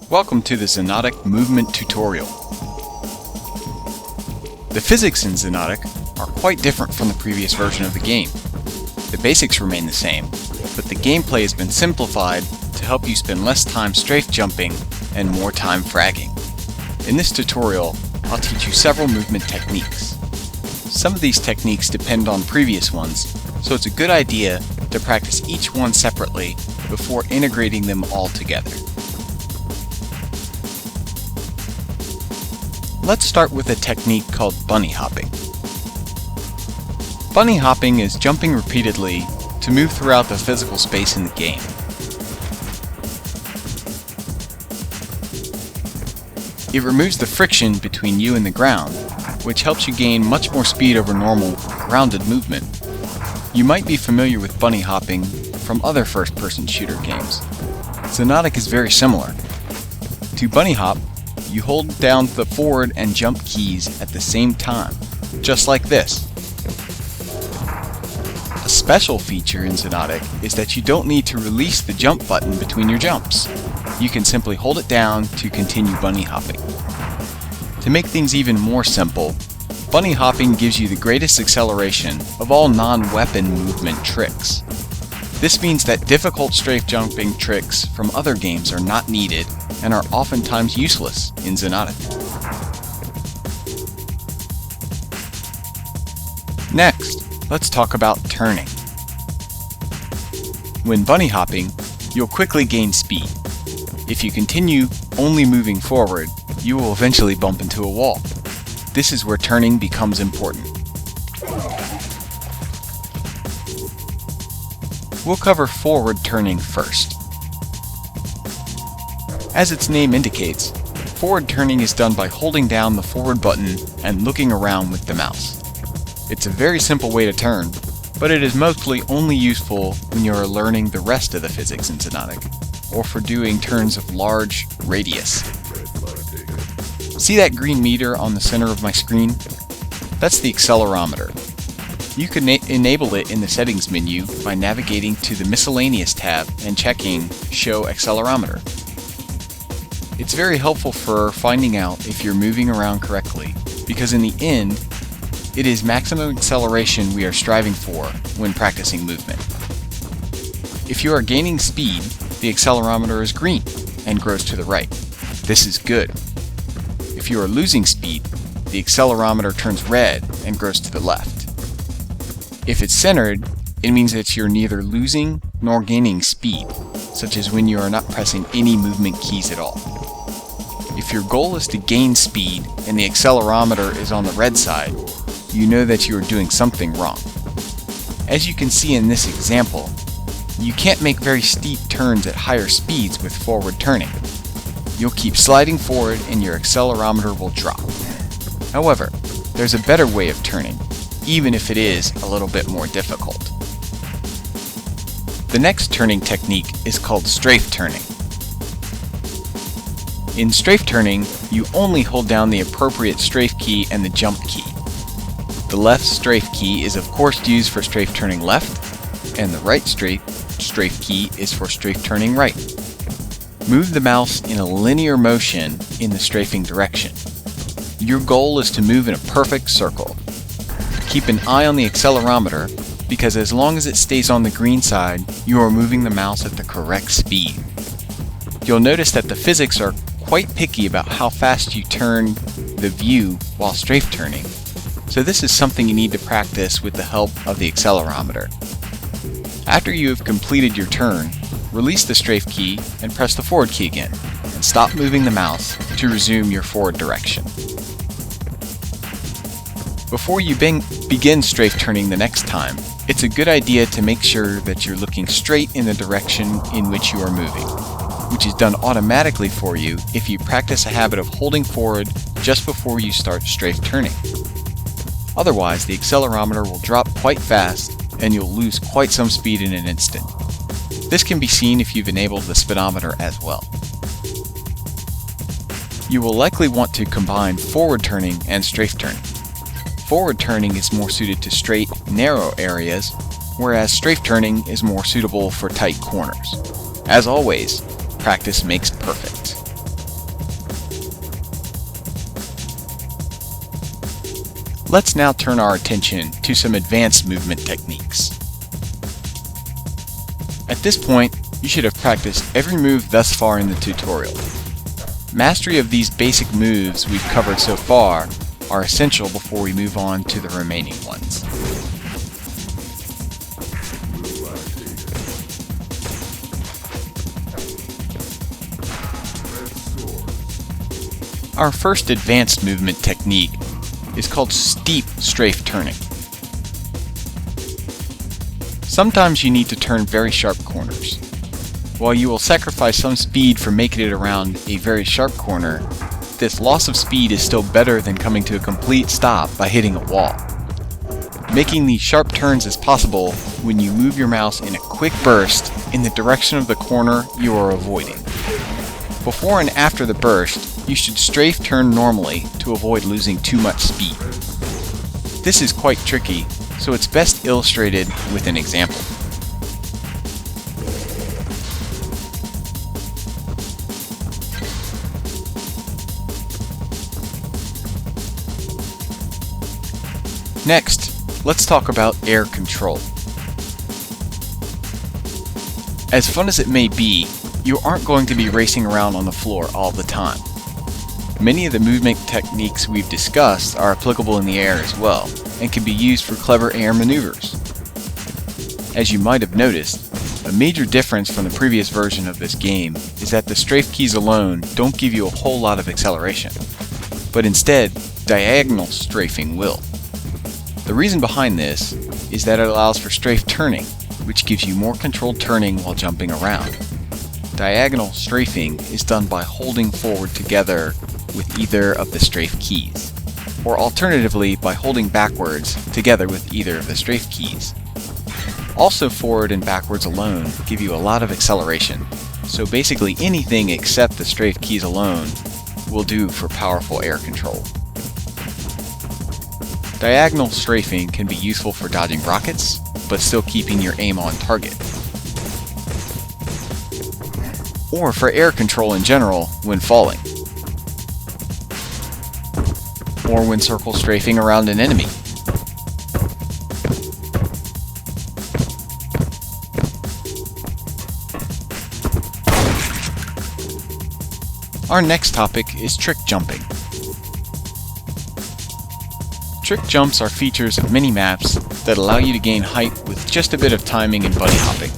Welcome to the Xonotic movement tutorial. The physics in Xonotic are quite different from the previous version of the game. The basics remain the same, but the gameplay has been simplified to help you spend less time strafe jumping and more time fragging. In this tutorial, I'll teach you several movement techniques. Some of these techniques depend on previous ones, so it's a good idea to practice each one separately before integrating them all together. Let's start with a technique called bunny hopping. Bunny hopping is jumping repeatedly to move throughout the physical space in the game. It removes the friction between you and the ground, which helps you gain much more speed over normal, grounded movement. You might be familiar with bunny hopping from other first-person shooter games. Xonotic is very similar. To bunny hop, you hold down the forward and jump keys at the same time, just like this. A special feature in Xonotic is that you don't need to release the jump button between your jumps. You can simply hold it down to continue bunny hopping. To make things even more simple, bunny hopping gives you the greatest acceleration of all non-weapon movement tricks. This means that difficult strafe jumping tricks from other games are not needed and are oftentimes useless in Xonotic. Next, let's talk about turning. When bunny hopping, you'll quickly gain speed. If you continue only moving forward, you will eventually bump into a wall. This is where turning becomes important. We'll cover forward turning first. As its name indicates, forward turning is done by holding down the forward button and looking around with the mouse. It's a very simple way to turn, but it is mostly only useful when you are learning the rest of the physics in Xonotic, or for doing turns of large radius. See that green meter on the center of my screen? That's the accelerometer. You can enable it in the settings menu by navigating to the miscellaneous tab and checking Show Accelerometer. It's very helpful for finding out if you're moving around correctly, because in the end, it is maximum acceleration we are striving for when practicing movement. If you are gaining speed, the accelerometer is green and grows to the right. This is good. If you are losing speed, the accelerometer turns red and grows to the left. If it's centered, it means that you're neither losing nor gaining speed, such as when you are not pressing any movement keys at all. If your goal is to gain speed and the accelerometer is on the red side, you know that you are doing something wrong. As you can see in this example, you can't make very steep turns at higher speeds with forward turning. You'll keep sliding forward and your accelerometer will drop. However, there's a better way of turning, even if it is a little bit more difficult. The next turning technique is called strafe turning. In strafe turning, you only hold down the appropriate strafe key and the jump key. The left strafe key is of course used for strafe turning left, and the right strafe key is for strafe turning right. Move the mouse in a linear motion in the strafing direction. Your goal is to move in a perfect circle. Keep an eye on the accelerometer, because as long as it stays on the green side, you are moving the mouse at the correct speed. You'll notice that the physics are quite picky about how fast you turn the view while strafe turning, so this is something you need to practice with the help of the accelerometer. After you have completed your turn, release the strafe key and press the forward key again, and stop moving the mouse to resume your forward direction. Before you begin strafe turning the next time, it's a good idea to make sure that you're looking straight in the direction in which you are moving, which is done automatically for you if you practice a habit of holding forward just before you start strafe turning. Otherwise, the accelerometer will drop quite fast and you'll lose quite some speed in an instant. This can be seen if you've enabled the speedometer as well. You will likely want to combine forward turning and strafe turning. Forward turning is more suited to straight, narrow areas, whereas strafe turning is more suitable for tight corners. As always, practice makes perfect. Let's now turn our attention to some advanced movement techniques. At this point, you should have practiced every move thus far in the tutorial. Mastery of these basic moves we've covered so far are essential before we move on to the remaining ones. Our first advanced movement technique is called steep strafe turning. Sometimes you need to turn very sharp corners. While you will sacrifice some speed for making it around a very sharp corner, this loss of speed is still better than coming to a complete stop by hitting a wall. Making these sharp turns is possible when you move your mouse in a quick burst in the direction of the corner you are avoiding. Before and after the burst, you should strafe turn normally to avoid losing too much speed. This is quite tricky, so it's best illustrated with an example. Next, let's talk about air control. As fun as it may be, you aren't going to be racing around on the floor all the time. Many of the movement techniques we've discussed are applicable in the air as well, and can be used for clever air maneuvers. As you might have noticed, a major difference from the previous version of this game is that the strafe keys alone don't give you a whole lot of acceleration, but instead, diagonal strafing will. The reason behind this is that it allows for strafe turning, which gives you more controlled turning while jumping around. Diagonal strafing is done by holding forward together with either of the strafe keys, or alternatively by holding backwards together with either of the strafe keys. Also, forward and backwards alone give you a lot of acceleration, so basically anything except the strafe keys alone will do for powerful air control. Diagonal strafing can be useful for dodging rockets, but still keeping your aim on target. Or for air control in general when falling. Or when circle strafing around an enemy. Our next topic is trick jumping. Trick jumps are features of many maps that allow you to gain height with just a bit of timing and bunny hopping.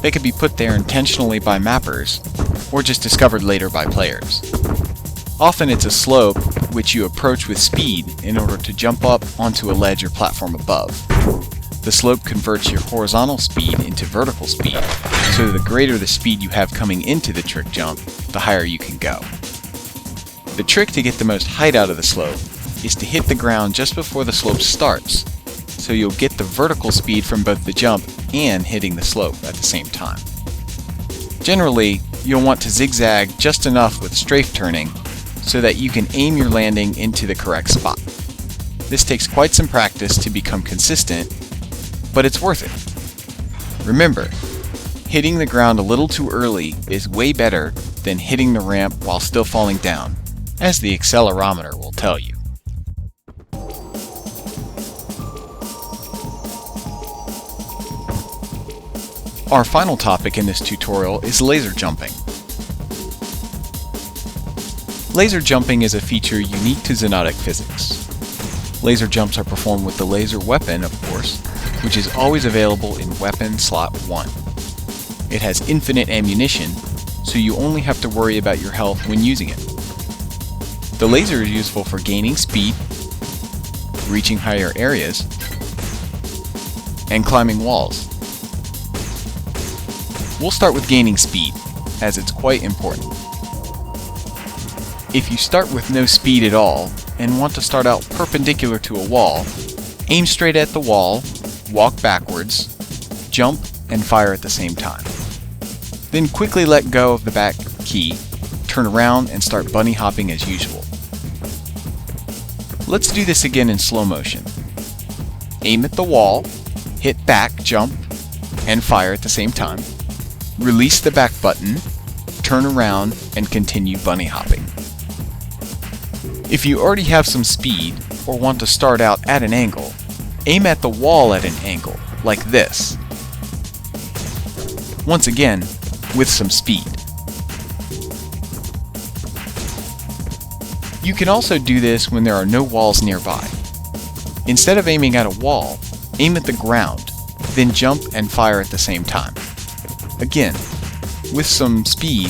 They can be put there intentionally by mappers, or just discovered later by players. Often it's a slope which you approach with speed in order to jump up onto a ledge or platform above. The slope converts your horizontal speed into vertical speed, so the greater the speed you have coming into the trick jump, the higher you can go. The trick to get the most height out of the slope is to hit the ground just before the slope starts, so you'll get the vertical speed from both the jump and hitting the slope at the same time. Generally, you'll want to zigzag just enough with strafe turning so that you can aim your landing into the correct spot. This takes quite some practice to become consistent, but it's worth it. Remember, hitting the ground a little too early is way better than hitting the ramp while still falling down, as the accelerometer will tell you. Our final topic in this tutorial is laser jumping. Laser jumping is a feature unique to Xonotic physics. Laser jumps are performed with the laser weapon, of course, which is always available in weapon slot 1. It has infinite ammunition, so you only have to worry about your health when using it. The laser is useful for gaining speed, reaching higher areas, and climbing walls. We'll start with gaining speed, as it's quite important. If you start with no speed at all, and want to start out perpendicular to a wall, aim straight at the wall, walk backwards, jump, and fire at the same time. Then quickly let go of the back key, turn around, and start bunny hopping as usual. Let's do this again in slow motion. Aim at the wall, hit back, jump, and fire at the same time. Release the back button, turn around, and continue bunny hopping. If you already have some speed, or want to start out at an angle, aim at the wall at an angle, like this. Once again, with some speed. You can also do this when there are no walls nearby. Instead of aiming at a wall, aim at the ground, then jump and fire at the same time. Again, with some speed.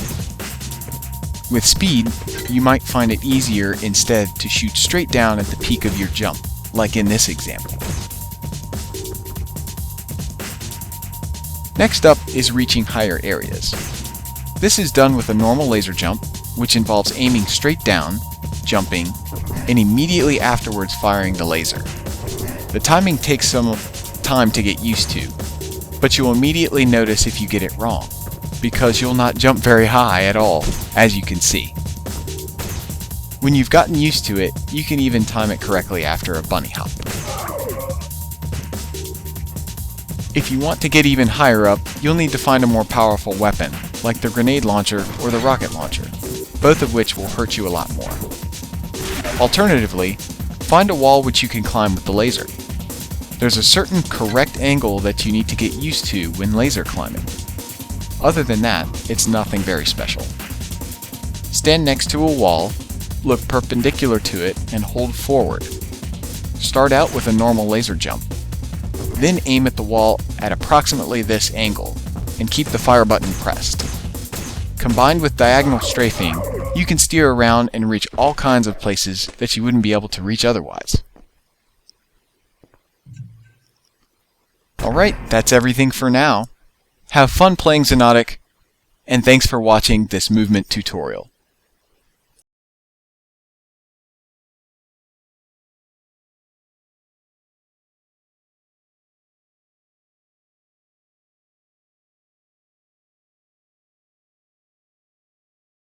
With speed, you might find it easier instead to shoot straight down at the peak of your jump, like in this example. Next up is reaching higher areas. This is done with a normal laser jump, which involves aiming straight down, jumping, and immediately afterwards firing the laser. The timing takes some time to get used to, but you'll immediately notice if you get it wrong, because you'll not jump very high at all, as you can see. When you've gotten used to it, you can even time it correctly after a bunny hop. If you want to get even higher up, you'll need to find a more powerful weapon, like the grenade launcher or the rocket launcher, both of which will hurt you a lot more. Alternatively, find a wall which you can climb with the laser. There's a certain correct angle that you need to get used to when laser climbing. Other than that, it's nothing very special. Stand next to a wall, look perpendicular to it, and hold forward. Start out with a normal laser jump. Then aim at the wall at approximately this angle, and keep the fire button pressed. Combined with diagonal strafing, you can steer around and reach all kinds of places that you wouldn't be able to reach otherwise. Alright, that's everything for now. Have fun playing Xonotic, and thanks for watching this movement tutorial.